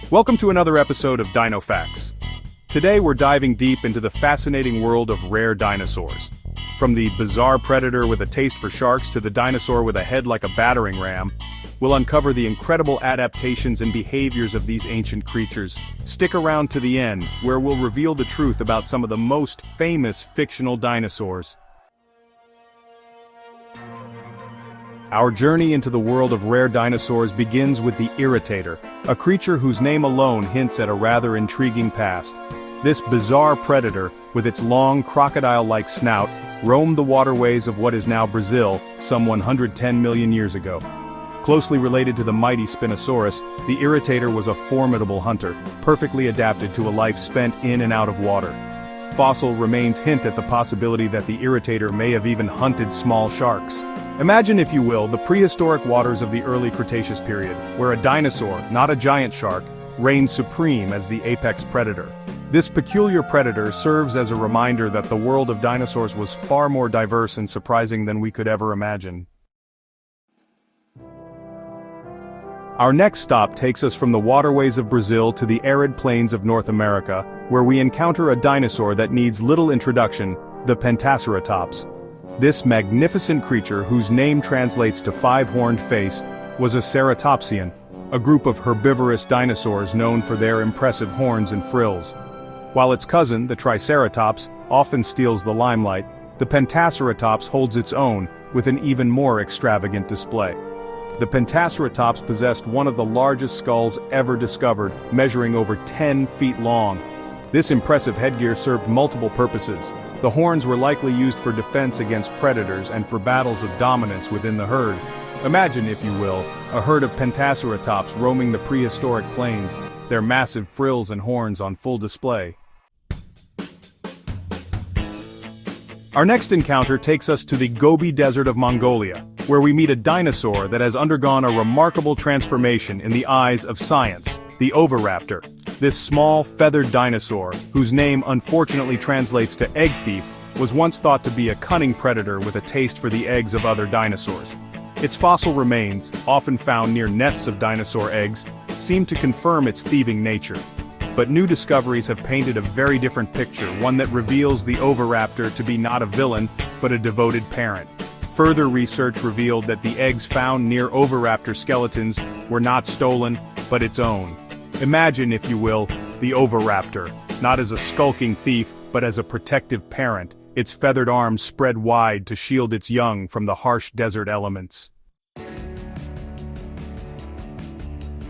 Welcome to another episode of DinoFacts. Today we're diving deep into the fascinating world of rare dinosaurs. From the bizarre predator with a taste for sharks to the dinosaur with a head like a battering ram, we'll uncover the incredible adaptations and behaviors of these ancient creatures. Stick around to the end, where we'll reveal the truth about some of the most famous fictional dinosaurs. Our journey into the world of rare dinosaurs begins with the Irritator, a creature whose name alone hints at a rather intriguing past. This bizarre predator, with its long crocodile-like snout, roamed the waterways of what is now Brazil, some 110 million years ago. Closely related to the mighty Spinosaurus, the Irritator was a formidable hunter, perfectly adapted to a life spent in and out of water. Fossil remains hint at the possibility that the Irritator may have even hunted small sharks. Imagine, if you will, the prehistoric waters of the early Cretaceous period, where a dinosaur, not a giant shark, reigned supreme as the apex predator. This peculiar predator serves as a reminder that the world of dinosaurs was far more diverse and surprising than we could ever imagine. Our next stop takes us from the waterways of Brazil to the arid plains of North America, where we encounter a dinosaur that needs little introduction, the Pentaceratops. This magnificent creature, whose name translates to five-horned face, was a ceratopsian, a group of herbivorous dinosaurs known for their impressive horns and frills. While its cousin, the Triceratops, often steals the limelight, the Pentaceratops holds its own, with an even more extravagant display. The Pentaceratops possessed one of the largest skulls ever discovered, measuring over 10 feet long. This impressive headgear served multiple purposes. The horns were likely used for defense against predators and for battles of dominance within the herd. Imagine, if you will, a herd of Pentaceratops roaming the prehistoric plains, their massive frills and horns on full display. Our next encounter takes us to the Gobi Desert of Mongolia, where we meet a dinosaur that has undergone a remarkable transformation in the eyes of science, the Overrptor. This small, feathered dinosaur, whose name unfortunately translates to egg thief, was once thought to be a cunning predator with a taste for the eggs of other dinosaurs. Its fossil remains, often found near nests of dinosaur eggs, seem to confirm its thieving nature. But new discoveries have painted a very different picture, one that reveals the Overrptor to be not a villain, but a devoted parent. Further research revealed that the eggs found near Overrptor skeletons were not stolen, but its own. Imagine, if you will, the Overrptor, not as a skulking thief, but as a protective parent, its feathered arms spread wide to shield its young from the harsh desert elements.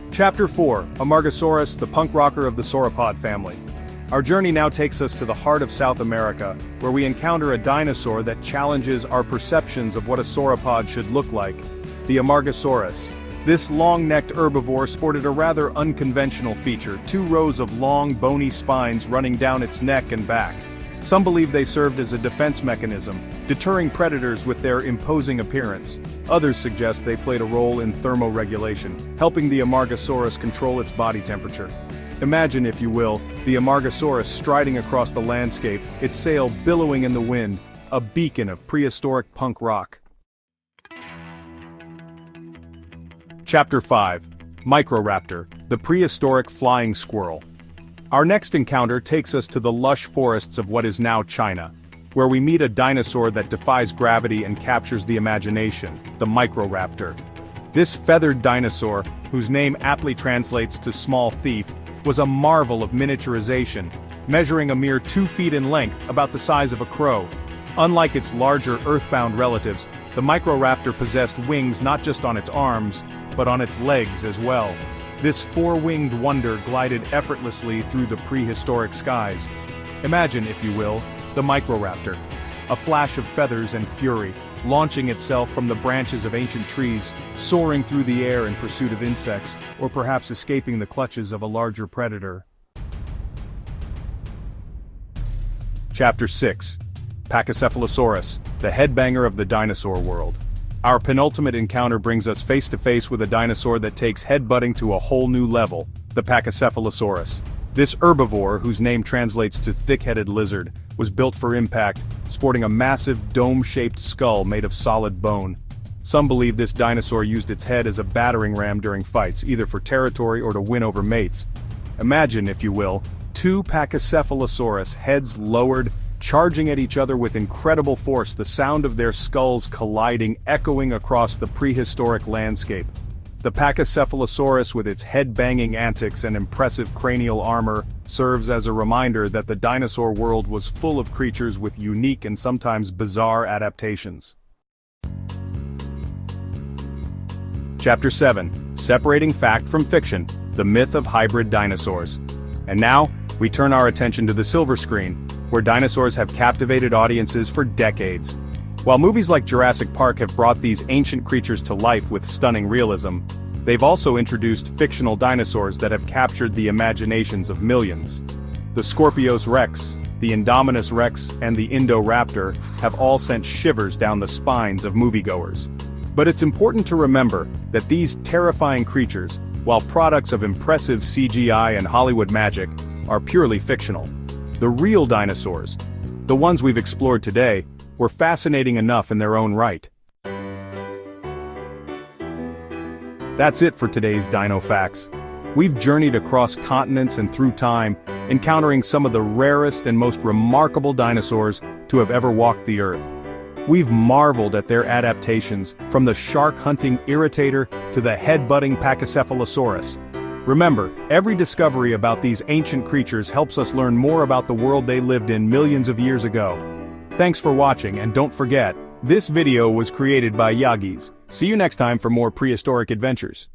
Chapter 4, Amargasaurus, the punk rocker of the sauropod family. Our journey now takes us to the heart of South America, where we encounter a dinosaur that challenges our perceptions of what a sauropod should look like, the Amargasaurus. This long-necked herbivore sported a rather unconventional feature, 2 rows of long, bony spines running down its neck and back. Some believe they served as a defense mechanism, deterring predators with their imposing appearance. Others suggest they played a role in thermoregulation, helping the Amargasaurus control its body temperature. Imagine, if you will, the Amargasaurus striding across the landscape, its sail billowing in the wind, a beacon of prehistoric punk rock. Chapter 5, Microraptor, the prehistoric flying squirrel. Our next encounter takes us to the lush forests of what is now China, where we meet a dinosaur that defies gravity and captures the imagination, the Microraptor. This feathered dinosaur, whose name aptly translates to small thief, was a marvel of miniaturization, measuring a mere 2 feet in length, about the size of a crow. Unlike its larger earthbound relatives, the Microraptor possessed wings not just on its arms, but on its legs as well. This 4-winged wonder glided effortlessly through the prehistoric skies. Imagine, if you will, the Microraptor, a flash of feathers and fury, launching itself from the branches of ancient trees, soaring through the air in pursuit of insects, or perhaps escaping the clutches of a larger predator. Chapter 6, Pachycephalosaurus, the headbanger of the dinosaur world. Our penultimate encounter brings us face to face with a dinosaur that takes headbutting to a whole new level, the Pachycephalosaurus. This herbivore, whose name translates to thick-headed lizard, was built for impact, sporting a massive dome-shaped skull made of solid bone. Some believe this dinosaur used its head as a battering ram during fights, either for territory or to win over mates. Imagine, if you will, two Pachycephalosaurus heads lowered, charging at each other with incredible force, the sound of their skulls colliding echoing across the prehistoric landscape. The Pachycephalosaurus, with its head-banging antics and impressive cranial armor, serves as a reminder that the dinosaur world was full of creatures with unique and sometimes bizarre adaptations. Chapter 7. Separating Fact from Fiction, the Myth of Hybrid Dinosaurs. And now, we turn our attention to the silver screen, where dinosaurs have captivated audiences for decades. While movies like Jurassic Park have brought these ancient creatures to life with stunning realism, they've also introduced fictional dinosaurs that have captured the imaginations of millions. The Scorpios rex, the Indominus rex, and the Indoraptor have all sent shivers down the spines of moviegoers. But it's important to remember that these terrifying creatures, while products of impressive CGI and Hollywood magic, are purely fictional. The real dinosaurs, the ones we've explored today, were fascinating enough in their own right. That's it for today's DinoFacts. We've journeyed across continents and through time, encountering some of the rarest and most remarkable dinosaurs to have ever walked the earth. We've marveled at their adaptations, from the shark-hunting Irritator to the headbutting Pachycephalosaurus. Remember, every discovery about these ancient creatures helps us learn more about the world they lived in millions of years ago. Thanks for watching, and don't forget, this video was created by Yagis. See you next time for more prehistoric adventures.